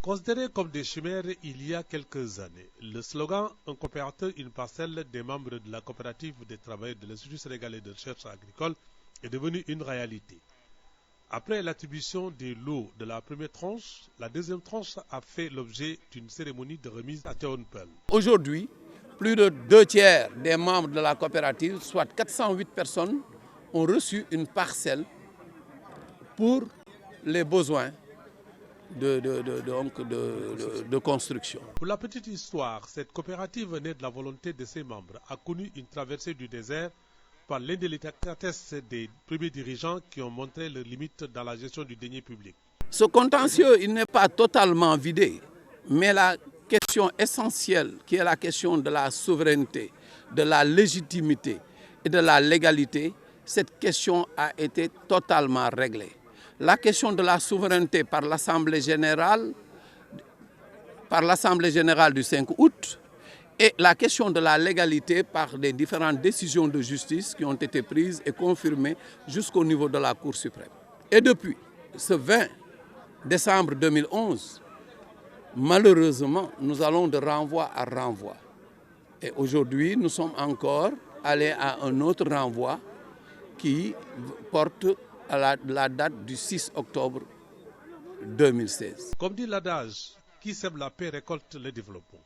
Considéré comme des chimères il y a quelques années, le slogan « Un coopérateur, une parcelle » des membres de la coopérative des travailleurs de l'Institut sénégalais de recherche agricole est devenu une réalité. Après l'attribution des lots de la première tranche, la deuxième tranche a fait l'objet d'une cérémonie de remise à Tivaouane-Peulh. Aujourd'hui, plus de 2/3 des membres de la coopérative, soit 408 personnes, ont reçu une parcelle pour les besoins de construction. Pour la petite histoire, cette coopérative née de la volonté de ses membres a connu une traversée du désert par l'indélicatesse des premiers dirigeants qui ont montré leurs limites dans la gestion du denier public. Ce contentieux, il n'est pas totalement vidé, mais la question essentielle, qui est la question de la souveraineté, de la légitimité et de la légalité, cette question a été totalement réglée. La question de la souveraineté par l'Assemblée générale du 5 août et la question de la légalité par les différentes décisions de justice qui ont été prises et confirmées jusqu'au niveau de la Cour suprême. Et depuis ce 20 décembre 2011, malheureusement, nous allons de renvoi à renvoi. Et aujourd'hui, nous sommes encore allés à un autre renvoi qui porte à la date du 6 octobre 2016. Comme dit l'adage, qui sème la paix récolte le développement.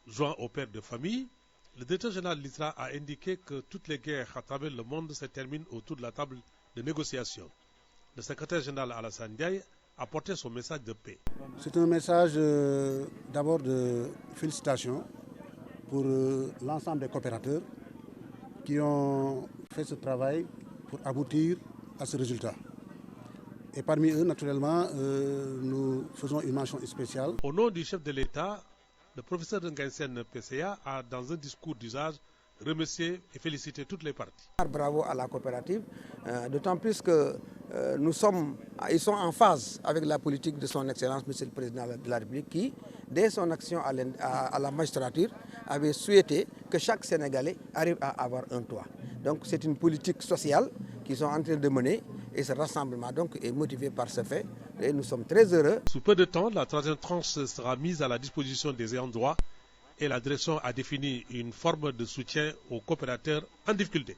Joint au père de famille, le directeur général de l'ISRA a indiqué que toutes les guerres à travers le monde se terminent autour de la table de négociation. Le secrétaire général Alassane Ndiaye a porté son message de paix. C'est un message d'abord de félicitations pour l'ensemble des coopérateurs qui ont fait ce travail pour aboutir à ce résultat. Et parmi eux, naturellement, nous faisons une mention spéciale. Au nom du chef de l'État, le professeur Ngaïsen PCA a, dans un discours d'usage, remercié et félicité toutes les parties. Bravo à la coopérative, d'autant plus que ils sont en phase avec la politique de son Excellence, Monsieur le Président de la République, qui, dès son action à la magistrature, avait souhaité que chaque Sénégalais arrive à avoir un toit. Donc c'est une politique sociale qu'ils sont en train de mener et ce rassemblement donc est motivé par ce fait et nous sommes très heureux. Sous peu de temps, la troisième tranche sera mise à la disposition des ayants droit et la direction a défini une forme de soutien aux coopérateurs en difficulté.